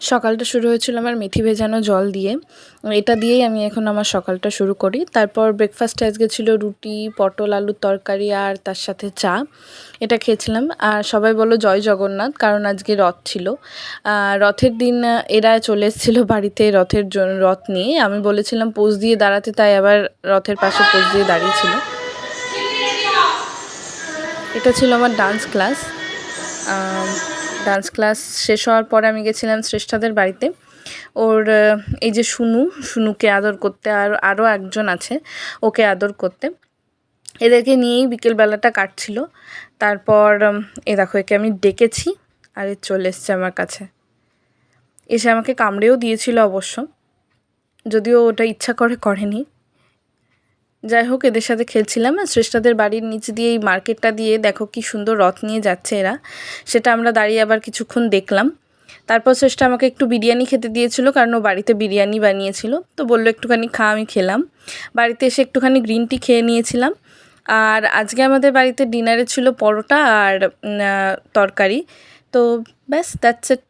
সকালটা শুরু হয়েছিল আমার মেথি ভেজানো জল দিয়ে। এটা দিয়েই আমি এখন আমার সকালটা শুরু করি। তারপর ব্রেকফাস্টে আজকে ছিল রুটি, পটল আলুর তরকারি আর তার সাথে চা। এটা খেয়েছিলাম। আর সবাই বলল জয় জগন্নাথ, কারণ আজকে রথ ছিল। রথের দিন এরা চলে এসেছিলো বাড়িতে রথ নিয়ে। আমি বলেছিলাম পোজ দিয়ে দাঁড়াতে, তাই আবার রথের পাশে পোজ দিয়ে দাঁড়িয়েছিল। এটা ছিল আমার ডান্স ক্লাস। ডান্স ক্লাস শেষ হওয়ার পরে আমি গেছিলাম শ্রেষ্ঠাদের বাড়িতে। ওর এই যে শুনুকে আদর করতে, আর আরও একজন আছে ওকে আদর করতে। এদেরকে নিয়েই বিকেলবেলাটা কাটছিল। তারপর এ দেখো, একে আমি ডেকেছি আর এ চলে এসছে আমার কাছে। এসে আমাকে কামড়েও দিয়েছিল অবশ্য, যদিও ওটা ইচ্ছা করে করেনি। যাই হোক, এদের সাথে খেলছিলাম। শ্রেষ্ঠাদের বাড়ির নিচ দিয়ে এই মার্কেটটা দিয়ে দেখো কি সুন্দর রথ নিয়ে যাচ্ছে এরা, সেটা আমরা দাঁড়িয়ে আবার কিছুক্ষণ দেখলাম। তারপর শ্রেষ্ঠা আমাকে একটু বিরিয়ানি খেতে দিয়েছিল, কারণ ও বাড়িতে বিরিয়ানি বানিয়েছিল। তো বললো একটুখানি খা, আমি খেলাম। বাড়িতে এসে একটুখানি গ্রিন টি খেয়ে নিয়েছিলাম। আর আজকে আমাদের বাড়িতে ডিনারে ছিল পরোটা আর তরকারি। তো ব্যাস, দ্যাটস ইট।